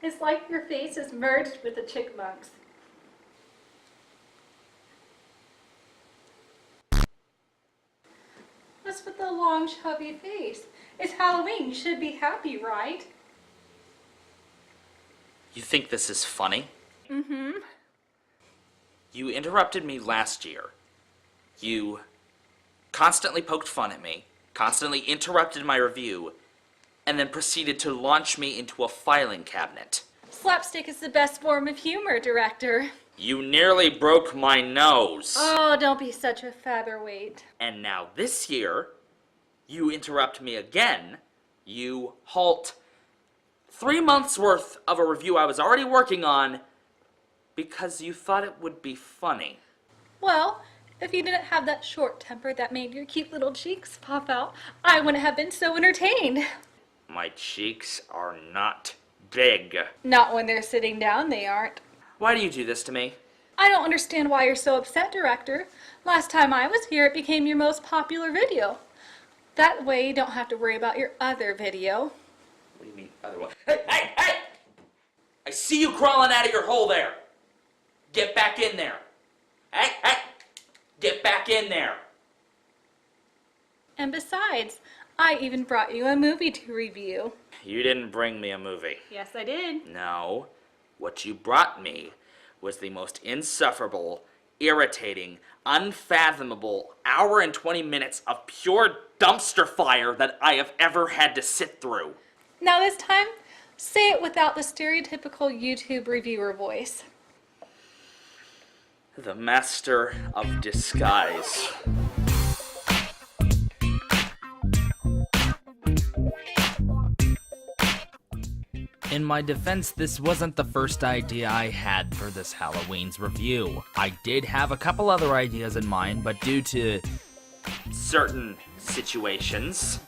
It's like your face is merged with the chickmunks. What's with the long, chubby face? It's Halloween. You should be happy, right? You think this is funny? Mm-hmm. You interrupted me last year. You constantly poked fun at me, constantly interrupted my review, and then proceeded to launch me into a filing cabinet. Slapstick is the best form of humor, director. You nearly broke my nose. Oh, don't be such a featherweight. And now this year, you interrupt me again. You halt 3 months worth of a review I was already working on because you thought it would be funny. Well, if you didn't have that short temper that made your cute little cheeks pop out, I wouldn't have been so entertained. My cheeks are not big. Not when they're sitting down, they aren't. Why do you do this to me? I don't understand why you're so upset, director. Last time I was here, it became your most popular video. That way you don't have to worry about your other video. What do you mean, other one? Hey, hey, hey! I see you crawling out of your hole there. Get back in there. Hey, hey! Get back in there. And besides, I even brought you a movie to review. You didn't bring me a movie. Yes, I did. No. What you brought me was the most insufferable, irritating, unfathomable hour and 20 minutes of pure dumpster fire that I have ever had to sit through. Now this time, say it without the stereotypical YouTube reviewer voice. The master of disguise. In my defense, this wasn't the first idea I had for this Halloween's review. I did have a couple other ideas in mind, but due to certain situations,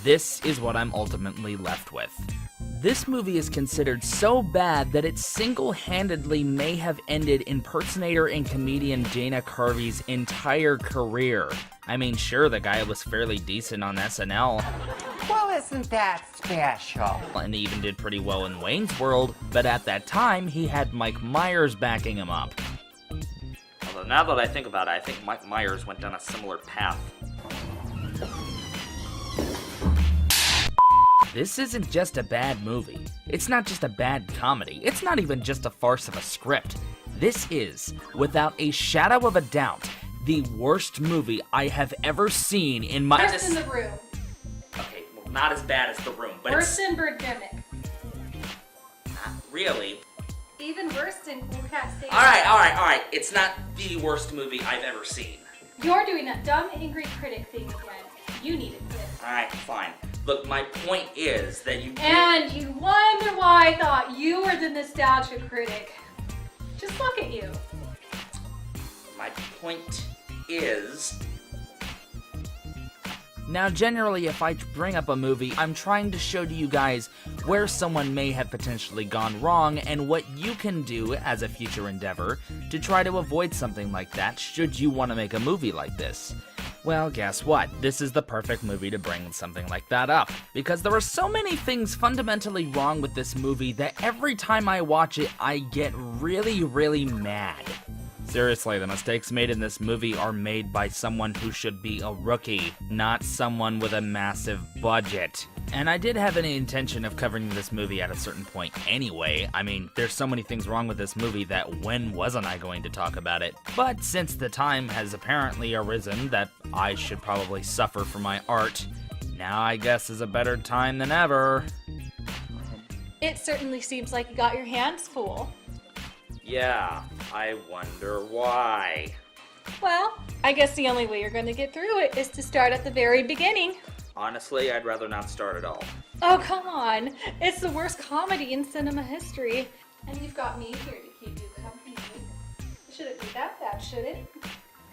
this is what I'm ultimately left with. This movie is considered so bad that it single-handedly may have ended impersonator and comedian Dana Carvey's entire career. I mean, sure, the guy was fairly decent on SNL. Well, isn't that special? And he even did pretty well in Wayne's World, but at that time, he had Mike Myers backing him up. Although now that I think about it, I think Mike Myers went down a similar path. This isn't just a bad movie. It's not just a bad comedy. It's not even just a farce of a script. This is, without a shadow of a doubt, the worst movie I have ever seen in my... Worse than The Room. Okay, well, not as bad as The Room, but Worse than Birdemic. not really. Even worse than Cat Stadium. Alright. It's not the worst movie I've ever seen. You're doing that dumb, angry critic thing again. You need it fixed. Alright, fine. Look, my point is that you... And you wonder why I thought you were the nostalgia critic. Just look at you. My point is... Now, generally, if I bring up a movie, I'm trying to show to you guys where someone may have potentially gone wrong and what you can do as a future endeavor to try to avoid something like that should you want to make a movie like this. Well, guess what? This is the perfect movie to bring something like that up, because there are so many things fundamentally wrong with this movie that every time I watch it, I get really, really mad. Seriously, the mistakes made in this movie are made by someone who should be a rookie, not someone with a massive budget. And I did have any intention of covering this movie at a certain point anyway. I mean, there's so many things wrong with this movie that when wasn't I going to talk about it? But since the time has apparently arisen that I should probably suffer for my art, now I guess is a better time than ever. It certainly seems like you got your hands full. Yeah, I wonder why. Well, I guess the only way you're going to get through it is to start at the very beginning. Honestly, I'd rather not start at all. Oh, come on. It's the worst comedy in cinema history. And you've got me here to keep you company. Shouldn't be that bad, should it?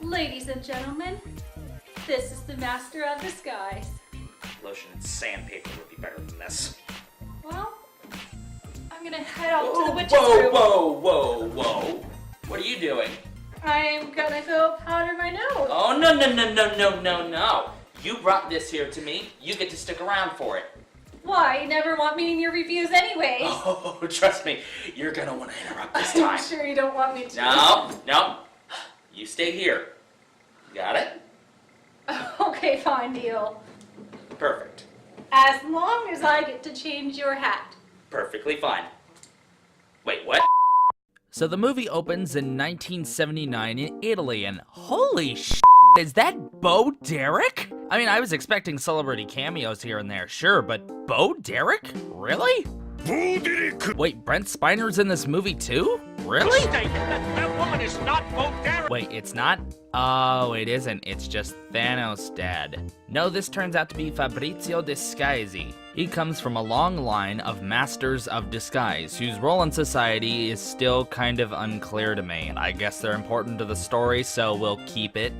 Ladies and gentlemen, this is the master of disguise. Lotion and sandpaper would be better than this. Well, I'm gonna head out to the witch's whoa, room. Whoa. What are you doing? I'm gonna go powder my nose. Oh, no. You brought this here to me. You get to stick around for it. Why? You never want me in your reviews anyways. Oh, trust me, you're gonna want to interrupt this time. I'm sure you don't want me to. No. You stay here. Got it? Okay, fine, deal. Perfect. As long as I get to change your hat. Perfectly fine. Wait, what? So the movie opens in 1979 in Italy, and holy sh**, is that Bo Derek? I mean, I was expecting celebrity cameos here and there, sure, but Bo Derek? Really? Wait, Brent Spiner's in this movie too? Really? That woman is not Bo Derek. Wait, it's not? Oh, it isn't. It's just Thanos' dad. No, this turns out to be Fabrizio Disguisi. He comes from a long line of masters of disguise, whose role in society is still kind of unclear to me. I guess they're important to the story, so we'll keep it.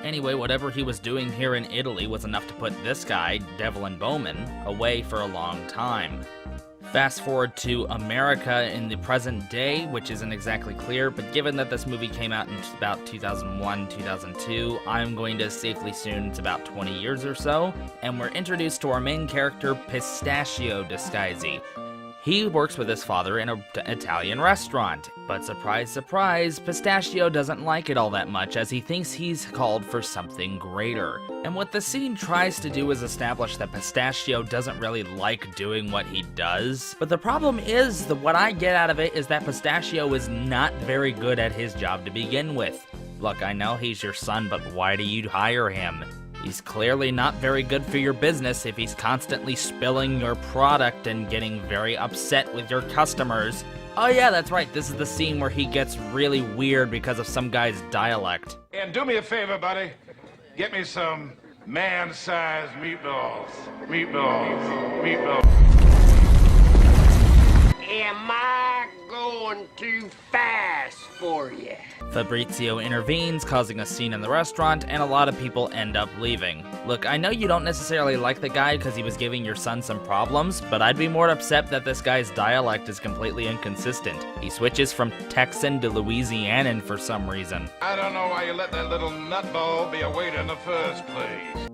Anyway, whatever he was doing here in Italy was enough to put this guy, Devlin Bowman, away for a long time. Fast forward to America in the present day, which isn't exactly clear, but given that this movie came out in about 2001, 2002, I'm going to safely assume it's about 20 years or so, and we're introduced to our main character, Pistachio Disguisi. He works with his father in an Italian restaurant, but surprise, surprise, Pistachio doesn't like it all that much as he thinks he's called for something greater. And what the scene tries to do is establish that Pistachio doesn't really like doing what he does, but the problem is that what I get out of it is that Pistachio is not very good at his job to begin with. Look, I know he's your son, but why do you hire him? He's clearly not very good for your business if he's constantly spilling your product and getting very upset with your customers. Oh yeah, that's right, this is the scene where he gets really weird because of some guy's dialect. And do me a favor, buddy. Get me some man-sized meatballs. Meatballs. Am I going too fast for you? Fabrizio intervenes, causing a scene in the restaurant, and a lot of people end up leaving. Look, I know you don't necessarily like the guy because he was giving your son some problems, but I'd be more upset that this guy's dialect is completely inconsistent. He switches from Texan to Louisianan for some reason. I don't know why you let that little nutball be a waiter in the first place.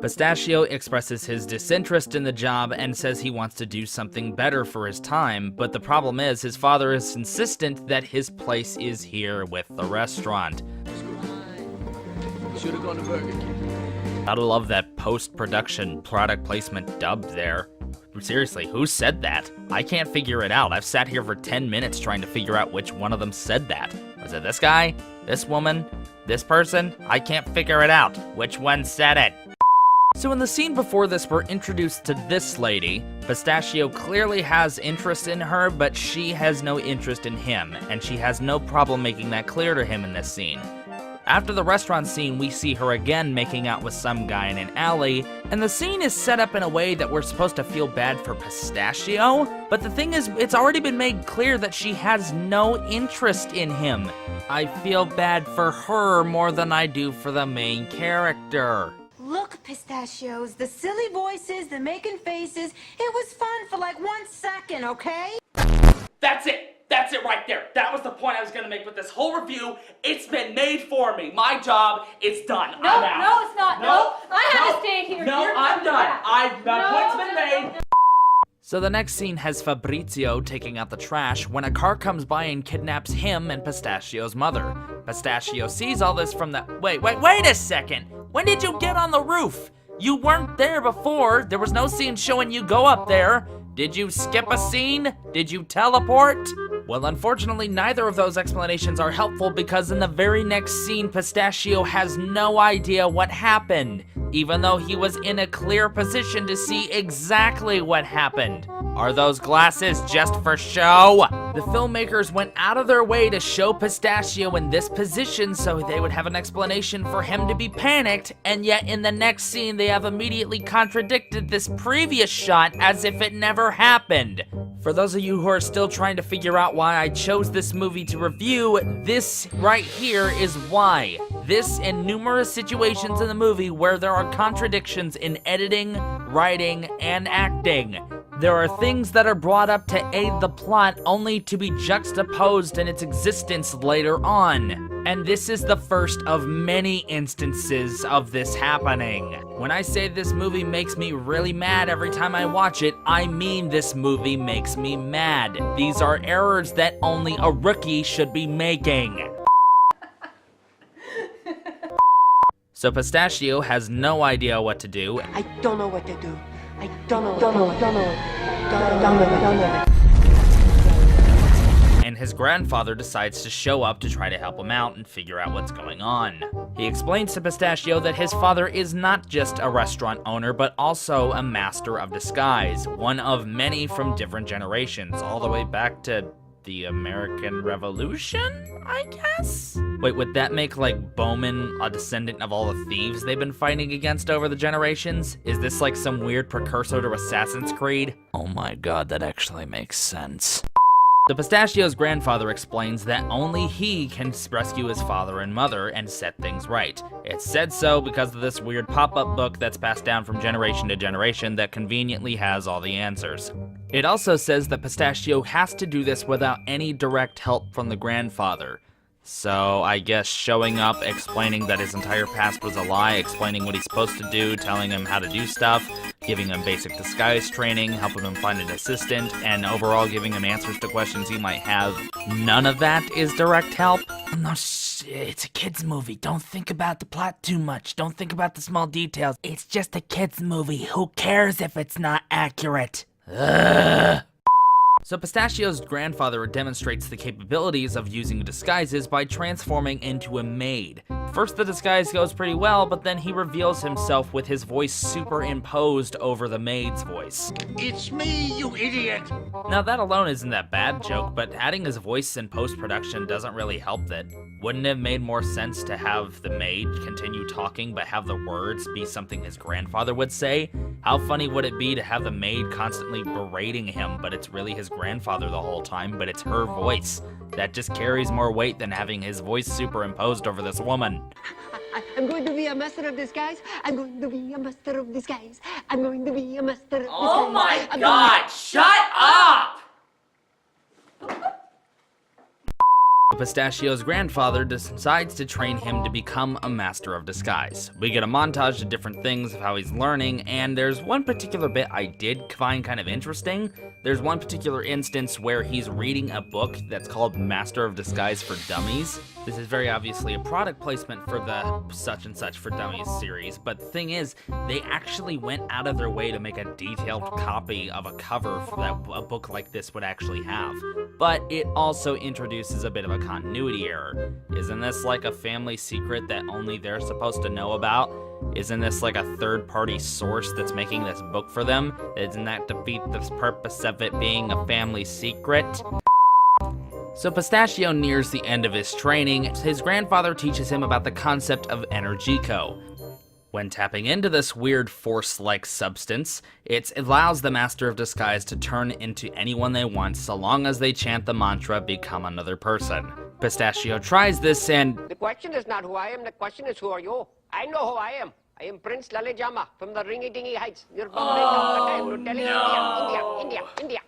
Pistachio expresses his disinterest in the job and says he wants to do something better for his time, but the problem is his father is insistent that his place is here with the restaurant. Should've gone to Burger King. Gotta love that post-production product placement dub there. Seriously, who said that? I can't figure it out. I've sat here for 10 minutes trying to figure out which one of them said that. Was it this guy? This woman? This person? I can't figure it out. Which one said it? So in the scene before this, we're introduced to this lady. Pistachio clearly has interest in her, but she has no interest in him, and she has no problem making that clear to him in this scene. After the restaurant scene, we see her again making out with some guy in an alley, and the scene is set up in a way that we're supposed to feel bad for Pistachio, but the thing is, it's already been made clear that she has no interest in him. I feel bad for her more than I do for the main character. Look, Pistachios, the silly voices, the making faces, it was fun for like 1 second, okay? That's it right there. That was the point I was gonna make with this whole review. It's been made for me. My job is done. No, I'm out. no, it's not. No, I have to stay here. No, I'm done. The point's been made. So the next scene has Fabrizio taking out the trash when a car comes by and kidnaps him and Pistachio's mother. Pistachio sees all this from the— Wait a second! When did you get on the roof? You weren't there before. There was no scene showing you go up there. Did you skip a scene? Did you teleport? Well, unfortunately, neither of those explanations are helpful because in the very next scene, Pistachio has no idea what happened, even though he was in a clear position to see exactly what happened. Are those glasses just for show? The filmmakers went out of their way to show Pistachio in this position so they would have an explanation for him to be panicked, and yet in the next scene, they have immediately contradicted this previous shot as if it never happened. For those of you who are still trying to figure out why I chose this movie to review, this right here is why. This and numerous situations in the movie where there are contradictions in editing, writing, and acting. There are things that are brought up to aid the plot only to be juxtaposed in its existence later on. And this is the first of many instances of this happening. When I say this movie makes me really mad every time I watch it, I mean this movie makes me mad. These are errors that only a rookie should be making. So Pistachio has no idea what to do. I don't know what to do. I don't know. And his grandfather decides to show up to try to help him out and figure out what's going on. He explains to Pistachio that his father is not just a restaurant owner, but also a master of disguise, one of many from different generations, all the way back to the American Revolution, I guess? Wait, would that make, like, Bowman a descendant of all the thieves they've been fighting against over the generations? Is this like some weird precursor to Assassin's Creed? Oh my god, that actually makes sense. The Pistachio's grandfather explains that only he can rescue his father and mother and set things right. It's said so because of this weird pop-up book that's passed down from generation to generation that conveniently has all the answers. It also says that Pistachio has to do this without any direct help from the grandfather. So I guess showing up, explaining that his entire past was a lie, explaining what he's supposed to do, telling him how to do stuff, giving him basic disguise training, helping him find an assistant, and overall giving him answers to questions he might have. None of that is direct help. No, it's a kid's movie. Don't think about the plot too much. Don't think about the small details. It's just a kid's movie. Who cares if it's not accurate? Ugh. So Pistachio's grandfather demonstrates the capabilities of using disguises by transforming into a maid. First the disguise goes pretty well, but then he reveals himself with his voice superimposed over the maid's voice. It's me, you idiot! Now that alone isn't that bad joke, but adding his voice in post-production doesn't really help that. Wouldn't it have made more sense to have the maid continue talking but have the words be something his grandfather would say? How funny would it be to have the maid constantly berating him, but it's really his grandfather the whole time, but it's her voice? That just carries more weight than having his voice superimposed over this woman. I'm going to be a master of disguise. I'm going to be a master of disguise. I'm going to be a master of disguise. Oh my god, shut up! Pistachio's grandfather decides to train him to become a master of disguise. We get a montage of different things of how he's learning, and there's one particular bit I did find kind of interesting. There's one particular instance where he's reading a book that's called Master of Disguise for Dummies. This is very obviously a product placement for the Such and Such for Dummies series, but the thing is, they actually went out of their way to make a detailed copy of a cover that a book like this would actually have. But it also introduces a bit of a continuity error. Isn't this like a family secret that only they're supposed to know about? Isn't this like a third-party source that's making this book for them? Doesn't that defeat the purpose of it being a family secret? So Pistachio nears the end of his training. His grandfather teaches him about the concept of Energico. When tapping into this weird force-like substance, it allows the Master of Disguise to turn into anyone they want so long as they chant the mantra, become another person. Pistachio tries this and... The question is not who I am, the question is who are you? I know who I am. I am Prince Lalijama from the Ringy-Dingy Heights near Bombay, Calcutta. We're telling India.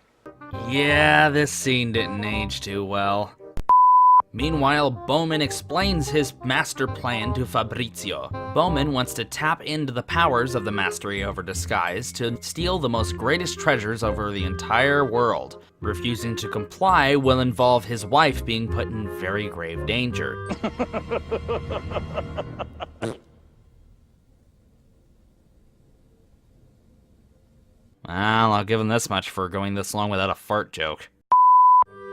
Yeah, this scene didn't age too well. Meanwhile, Bowman explains his master plan to Fabrizio. Bowman wants to tap into the powers of the mastery over disguise to steal the most greatest treasures over the entire world. Refusing to comply will involve his wife being put in very grave danger. Well, I'll give him this much for going this long without a fart joke.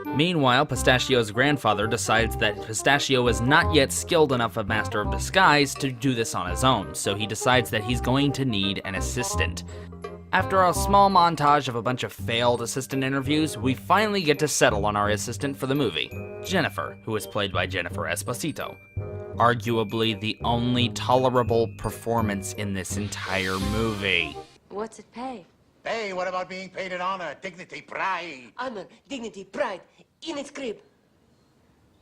Meanwhile, Pistachio's grandfather decides that Pistachio is not yet skilled enough a Master of Disguise to do this on his own, so he decides that he's going to need an assistant. After a small montage of a bunch of failed assistant interviews, we finally get to settle on our assistant for the movie, Jennifer, who is played by Jennifer Esposito. Arguably the only tolerable performance in this entire movie. What's it pay? Hey, what about being paid in honor, dignity, pride? Honor, dignity, pride, in its crib.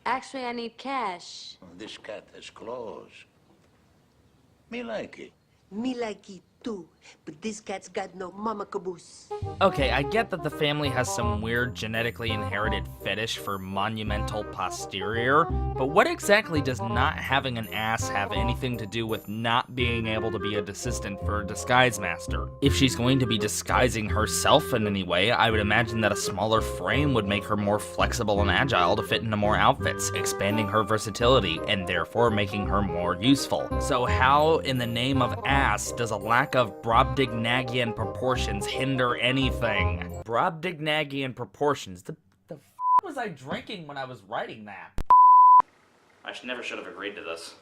Actually, I need cash. This cat has claws. Me like it. Me like it too. But this cat's got no mama caboose. Okay, I get that the family has some weird genetically inherited fetish for monumental posterior, but what exactly does not having an ass have anything to do with not being able to be a assistant for a disguise master? If she's going to be disguising herself in any way, I would imagine that a smaller frame would make her more flexible and agile to fit into more outfits, expanding her versatility, and therefore making her more useful. So how, in the name of ass, does a lack of Brobdingnagian proportions hinder anything? Brobdingnagian proportions? The f was I drinking when I was writing that? I never should have agreed to this.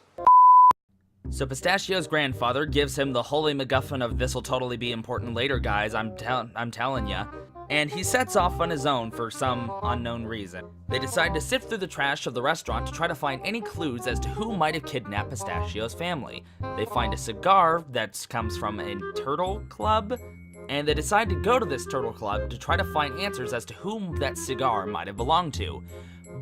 So Pistachio's grandfather gives him the holy MacGuffin of "this'll totally be important later, guys, I'm telling ya," and he sets off on his own for some unknown reason. They decide to sift through the trash of the restaurant to try to find any clues as to who might have kidnapped Pistachio's family. They find a cigar that comes from a turtle club, and they decide to go to this turtle club to try to find answers as to whom that cigar might have belonged to.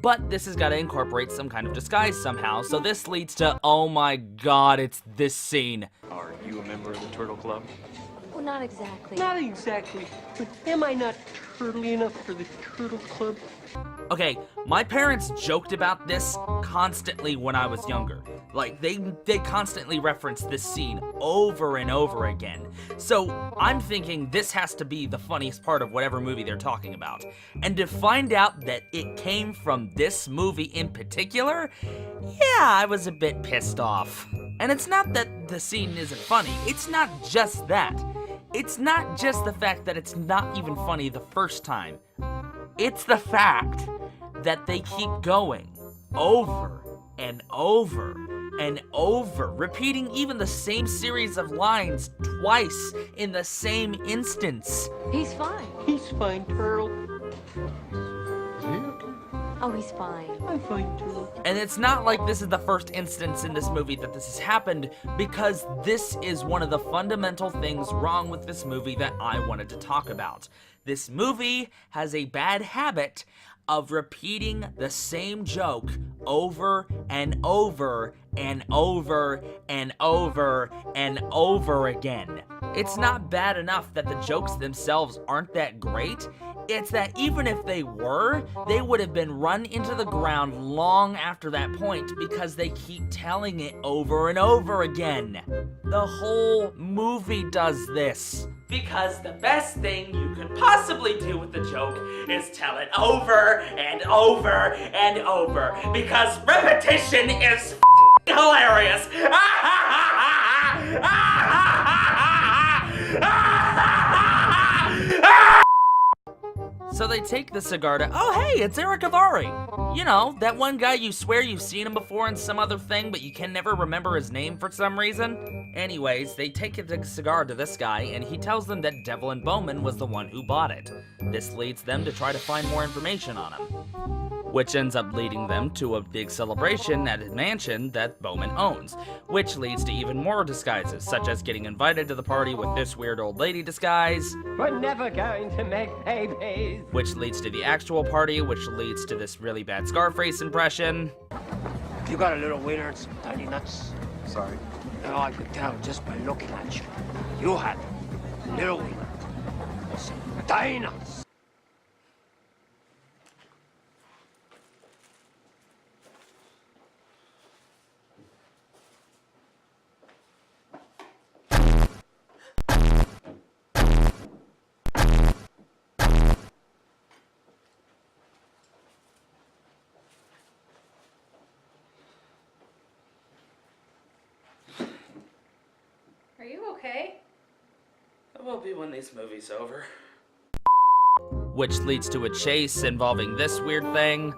But this has got to incorporate some kind of disguise somehow, so this leads to, oh my god, it's this scene. Are you a member of the Turtle Club? Well, not exactly. Not exactly, but am I not turtly enough for the Turtle Club? Okay, my parents joked about this constantly when I was younger. Like, they constantly reference this scene over and over again. So, I'm thinking this has to be the funniest part of whatever movie they're talking about. And to find out that it came from this movie in particular, yeah, I was a bit pissed off. And it's not that the scene isn't funny, it's not just that. It's not just the fact that it's not even funny the first time. It's the fact that they keep going over and over and over, repeating even the same series of lines twice in the same instance. He's fine. He's fine, Turtle. Oh, he's fine. I'm fine, Turtle. And it's not like this is the first instance in this movie that this has happened, because this is one of the fundamental things wrong with this movie that I wanted to talk about. This movie has a bad habit of repeating the same joke over and over and over and over and over again. It's not bad enough that the jokes themselves aren't that great. It's that even if they were, they would have been run into the ground long after that point because they keep telling it over and over again. The whole movie does this. Because the best thing you could possibly do with the joke is tell it over and over and over. Because repetition is hilarious. So they take the cigar to, oh hey, it's Eric Avari. You know, that one guy you swear you've seen him before in some other thing, but you can never remember his name for some reason. Anyways, they take the cigar to this guy, and he tells them that Devlin Bowman was the one who bought it. This leads them to try to find more information on him, which ends up leading them to a big celebration at a mansion that Bowman owns, which leads to even more disguises, such as getting invited to the party with this weird old lady disguise. We're never going to make babies. Which leads to the actual party, which leads to this really bad Scarface impression. You got a little wiener and some tiny nuts. Sorry. Oh, I could tell just by looking at you. You had a little wiener and some tiny nuts. Are you okay? I will be when this movie's over. Which leads to a chase involving this weird thing.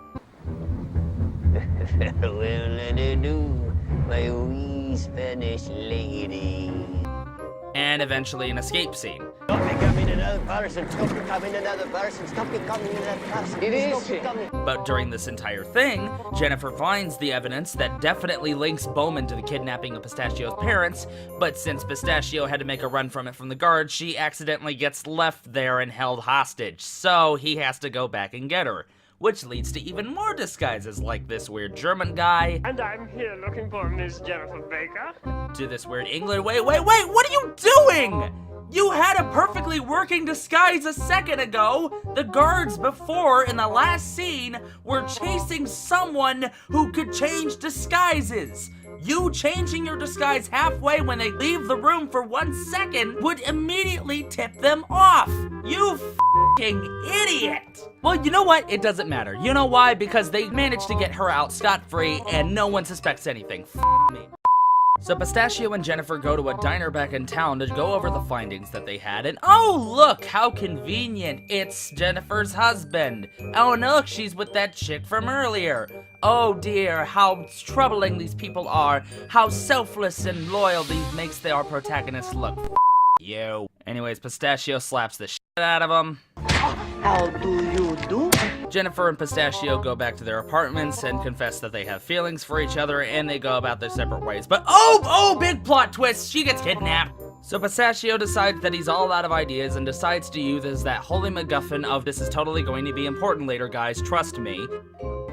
Well, let it do, my wee Spanish lady. And eventually an escape scene. Stop becoming another person. Stop becoming another person. Stop becoming another person. It is. But during this entire thing, Jennifer finds the evidence that definitely links Bowman to the kidnapping of Pistachio's parents, but since Pistachio had to make a run from it from the guards, she accidentally gets left there and held hostage, so he has to go back and get her. which leads to even more disguises like this weird German guy. And I'm here looking for Miss Jennifer Baker. To this weird England. Wait, what are you doing? You had a perfectly working disguise a second ago. The guards before, in the last scene, were chasing someone who could change disguises. You changing your disguise halfway when they leave the room for 1 second would immediately tip them off. You f***ing idiot. Well, you know what? It doesn't matter. You know why? Because they managed to get her out scot-free and no one suspects anything. F*** me. So Pistachio and Jennifer go to a diner back in town to go over the findings that they had, and oh look, how convenient, it's Jennifer's husband. Oh and look, she's with that chick from earlier. Oh dear, how troubling these people are, how selfless and loyal these makes their protagonists look. F you. Anyways, Pistachio slaps the shit out of him. How do you do? Jennifer and Pistachio go back to their apartments and confess that they have feelings for each other, and they go about their separate ways. But oh, big plot twist, she gets kidnapped. So Pistachio decides that he's all out of ideas and decides to use that holy MacGuffin of this is totally going to be important later, guys, trust me.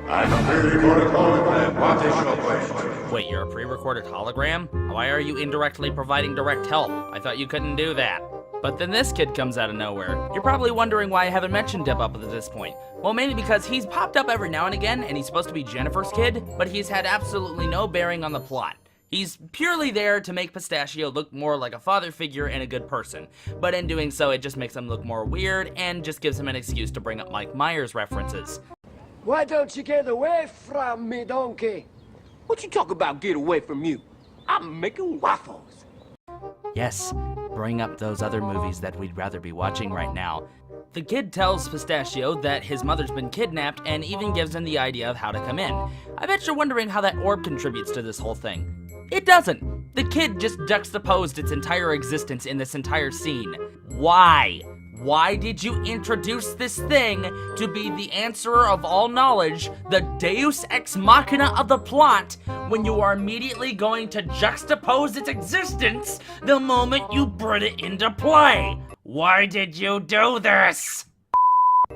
I'm a pre-recorded hologram. What is your question? Wait, you're a pre-recorded hologram? Why are you indirectly providing direct help? I thought you couldn't do that. But then this kid comes out of nowhere. You're probably wondering why I haven't mentioned him up to this point. Well, mainly because he's popped up every now and again, and he's supposed to be Jennifer's kid, but he's had absolutely no bearing on the plot. He's purely there to make Pistachio look more like a father figure and a good person. But in doing so, it just makes him look more weird, and just gives him an excuse to bring up Mike Myers references. Why don't you get away from me, donkey? What you talk about get away from you? I'm making waffles. Yes, bring up those other movies that we'd rather be watching right now. The kid tells Pistachio that his mother's been kidnapped and even gives him the idea of how to come in. I bet you're wondering how that orb contributes to this whole thing. It doesn't. The kid just juxtaposed its entire existence in this entire scene. Why? Why did you introduce this thing to be the answerer of all knowledge, the deus ex machina of the plot, when you are immediately going to juxtapose its existence the moment you bring it into play? Why did you do this?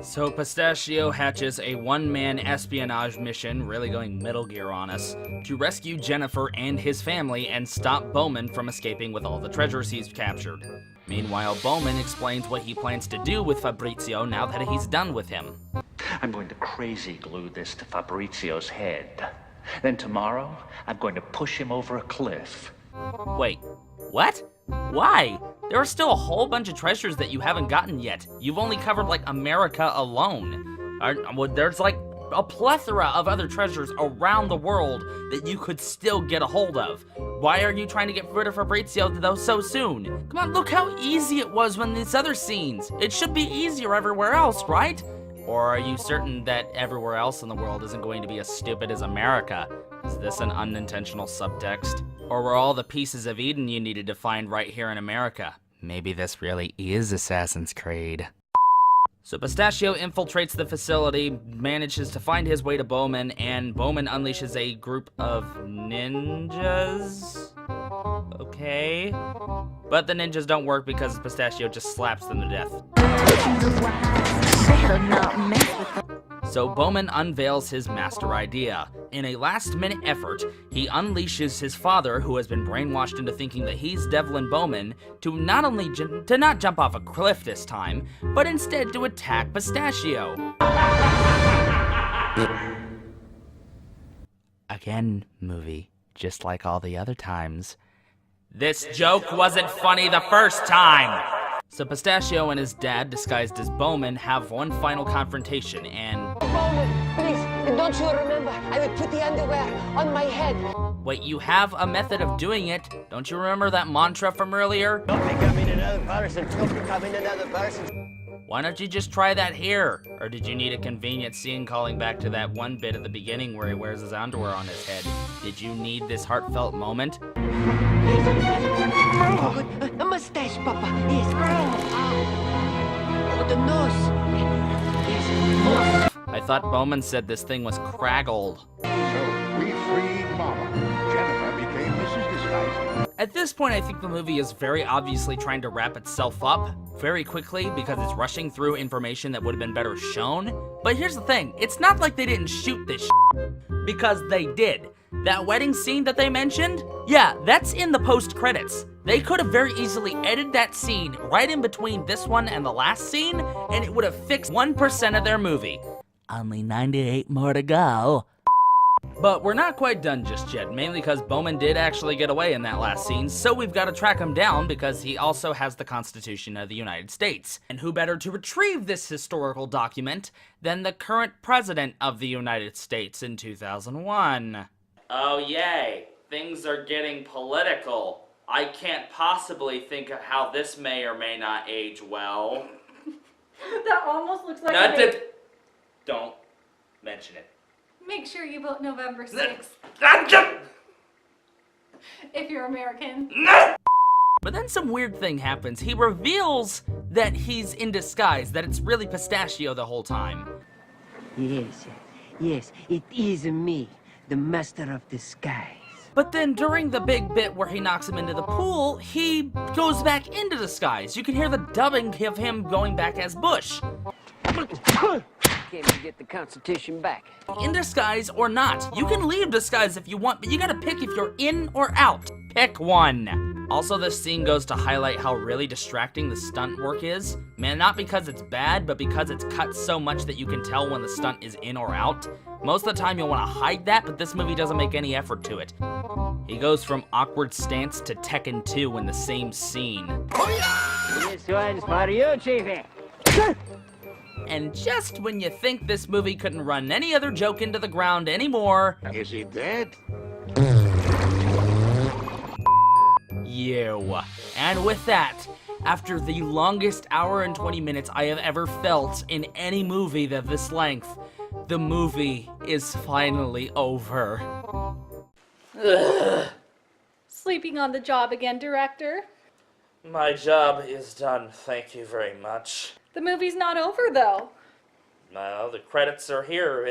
So Pistachio hatches a one-man espionage mission, really going Metal Gear on us, to rescue Jennifer and his family and stop Bowman from escaping with all the treasures he's captured. Meanwhile, Bowman explains what he plans to do with Fabrizio now that he's done with him. I'm going to crazy glue this to Fabrizio's head. Then tomorrow, I'm going to push him over a cliff. Wait, what? Why? There are still a whole bunch of treasures that you haven't gotten yet. You've only covered, like, America alone. There's, like, a plethora of other treasures around the world that you could still get a hold of. Why are you trying to get rid of Fabrizio, though, so soon? Come on, look how easy it was when these other scenes. It should be easier everywhere else, right? Or are you certain that everywhere else in the world isn't going to be as stupid as America? Is this an unintentional subtext? Or were all the pieces of Eden you needed to find right here in America? Maybe this really is Assassin's Creed. So Pistachio infiltrates the facility, manages to find his way to Bowman, and Bowman unleashes a group of ninjas? Okay. But the ninjas don't work because Pistachio just slaps them to death. So Bowman unveils his master idea. In a last-minute effort, he unleashes his father, who has been brainwashed into thinking that he's Devlin Bowman, to not jump off a cliff this time, but instead to attack Pistachio. Again, movie, just like all the other times. This joke wasn't funny the first time! So Pistachio and his dad, disguised as Bowman, have one final confrontation, and... Bowman, please, don't you remember? I would put the underwear on my head. Wait, you have a method of doing it. Don't you remember that mantra from earlier? Don't become another person. Don't become another person. Why don't you just try that here? Or did you need a convenient scene calling back to that one bit at the beginning where he wears his underwear on his head? Did you need this heartfelt moment? Oh, good. A mustache, Papa. Yes. Oh, the nose. Yes. I thought Bowman said this thing was craggled. So we freed Mama. Jennifer became Mrs. Disguise. At this point, I think the movie is very obviously trying to wrap itself up very quickly because it's rushing through information that would have been better shown. But here's the thing, it's not like they didn't shoot this because they did. That wedding scene that they mentioned, yeah, that's in the post-credits. They could have very easily edited that scene right in between this one and the last scene, and it would have fixed 1% of their movie. Only 98 more to go. But we're not quite done just yet, mainly because Bowman did actually get away in that last scene, so we've got to track him down because he also has the Constitution of the United States. And who better to retrieve this historical document than the current president of the United States in 2001? Oh yay, things are getting political. I can't possibly think of how this may or may not age well. That almost looks like Don't mention it. Make sure you vote November 6th. If you're American. But then some weird thing happens. He reveals that he's in disguise, that it's really Pistachio the whole time. Yes, it is me, the master of disguise. But then during the big bit where he knocks him into the pool, he goes back into disguise. You can hear the dubbing of him going back as Bush. Can't even get the Constitution back. In disguise or not. You can leave disguise if you want, but you gotta pick if you're in or out. Pick one. Also, this scene goes to highlight how really distracting the stunt work is. Man, not because it's bad, but because it's cut so much that you can tell when the stunt is in or out. Most of the time you'll want to hide that, but this movie doesn't make any effort to it. He goes from awkward stance to Tekken 2 in the same scene. This one's for you, Chiefy. And just when you think this movie couldn't run any other joke into the ground anymore... Is he dead? You. And with that, after the longest hour and 20 minutes I have ever felt in any movie of this length, the movie is finally over. Ugh. Sleeping on the job again, director. My job is done, thank you very much. The movie's not over, though. No, the credits are here.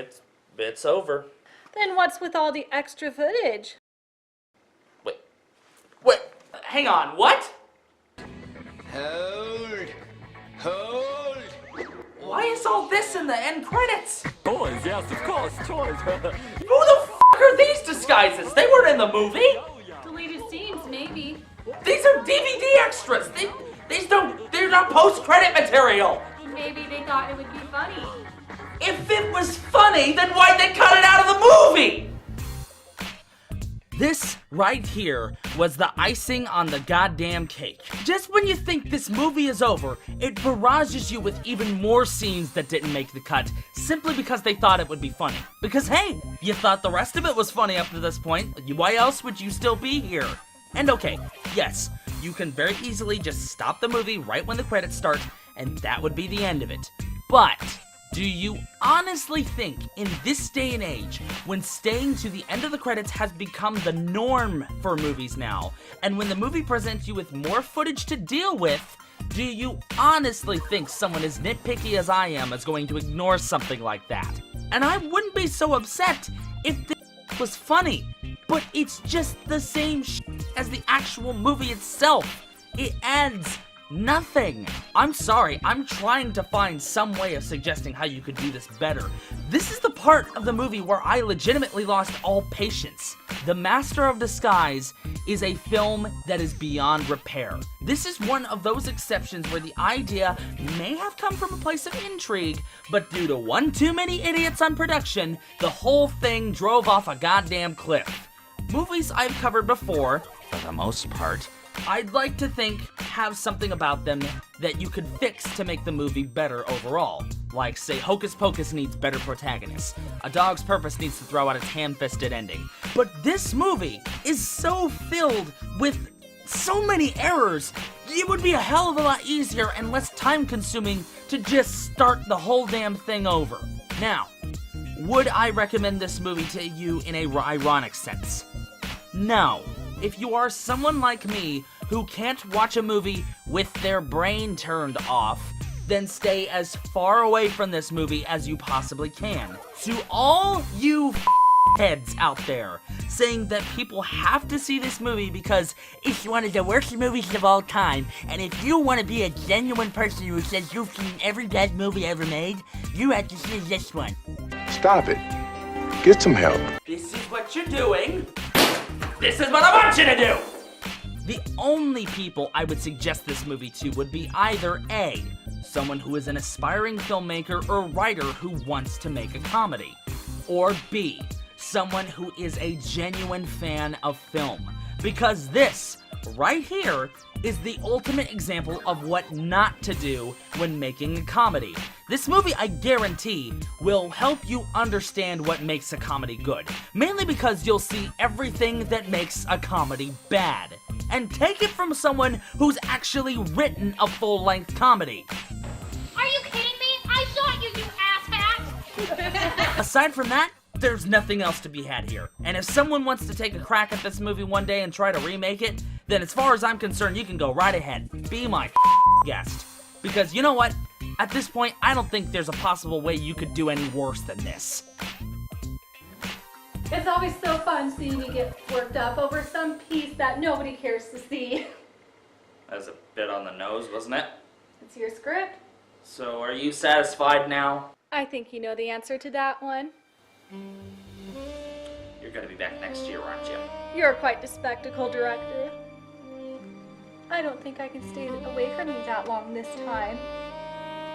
It's over. Then what's with all the extra footage? Wait, hang on, what? Hold. Why is all this in the end credits? Toys, yes, of course, toys. Who the f*** are these disguises? They weren't in the movie. Deleted scenes, maybe. These are DVD extras. They're not post-credit material. Maybe they thought it would be funny. If it was funny, then why'd they cut it out of the movie? This right here was the icing on the goddamn cake. Just when you think this movie is over, it barrages you with even more scenes that didn't make the cut, simply because they thought it would be funny. Because hey, you thought the rest of it was funny up to this point, why else would you still be here? And okay, yes, you can very easily just stop the movie right when the credits start, and that would be the end of it. But do you honestly think, in this day and age, when staying to the end of the credits has become the norm for movies now, and when the movie presents you with more footage to deal with, do you honestly think someone as nitpicky as I am is going to ignore something like that? And I wouldn't be so upset if this was funny, but it's just the same as the actual movie itself. It adds nothing. I'm sorry, I'm trying to find some way of suggesting how you could do this better. This is the part of the movie where I legitimately lost all patience. The Master of Disguise is a film that is beyond repair. This is one of those exceptions where the idea may have come from a place of intrigue, but due to one too many idiots on production, the whole thing drove off a goddamn cliff. Movies I've covered before, for the most part, I'd like to think have something about them that you could fix to make the movie better overall. Like, say, Hocus Pocus needs better protagonists. A Dog's Purpose needs to throw out its ham-fisted ending. But this movie is so filled with so many errors, it would be a hell of a lot easier and less time-consuming to just start the whole damn thing over. Now, would I recommend this movie to you in a ironic sense? No. If you are someone like me who can't watch a movie with their brain turned off, then stay as far away from this movie as you possibly can. To all you heads out there saying that people have to see this movie because it's one of the worst movies of all time, and if you want to be a genuine person who says you've seen every bad movie ever made, you have to see this one. Stop it. Get some help. This is what you're doing. This is what I want you to do. The only people I would suggest this movie to would be either A, someone who is an aspiring filmmaker or writer who wants to make a comedy, or B, someone who is a genuine fan of film. Because this, right here, is the ultimate example of what not to do when making a comedy. This movie, I guarantee, will help you understand what makes a comedy good. Mainly because you'll see everything that makes a comedy bad. And take it from someone who's actually written a full-length comedy. Are you kidding me? I shot you, you asshat! Aside from that, there's nothing else to be had here. And if someone wants to take a crack at this movie one day and try to remake it, then as far as I'm concerned, you can go right ahead. Be my guest. Because you know what? At this point, I don't think there's a possible way you could do any worse than this. It's always so fun seeing you get worked up over some piece that nobody cares to see. That was a bit on the nose, wasn't it? It's your script. So are you satisfied now? I think you know the answer to that one. You're gonna be back next year, aren't you? You're quite the spectacle director. I don't think I can stay away from you that long this time.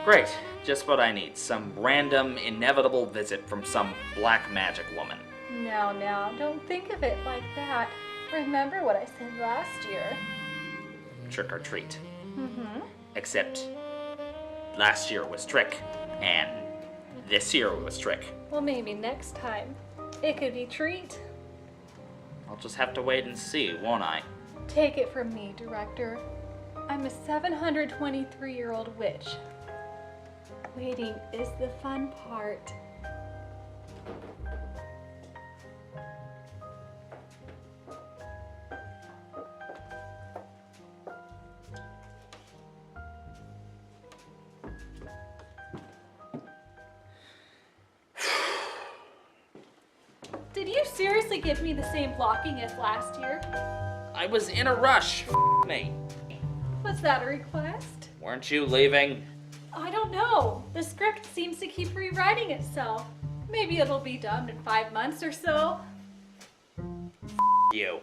Great. Just what I need. Some random, inevitable visit from some black magic woman. Now, don't think of it like that. Remember what I said last year. Trick or treat. Mm-hmm. Except last year was trick, and this year was trick. Well, maybe next time. It could be treat. I'll just have to wait and see, won't I? Take it from me, director. I'm a 723-year-old witch. Waiting is the fun part. Did you seriously give me the same blocking as last year? I was in a rush. Me. Was that a request? Weren't you leaving? I don't know. The script seems to keep rewriting itself. Maybe it'll be done in 5 months or so. You.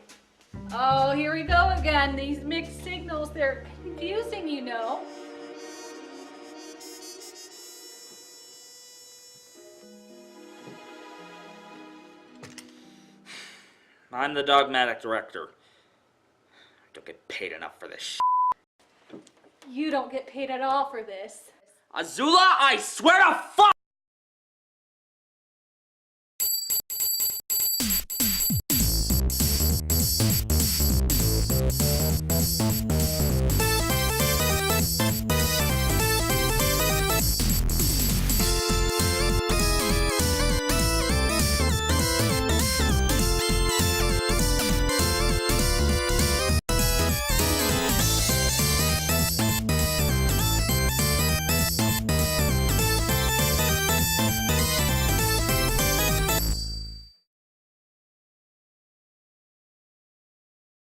Oh, here we go again. These mixed signals, they're confusing, you know. I'm the Dogmatic director. I don't get paid enough for this shit. You don't get paid at all for this. Azula, I swear to fuck!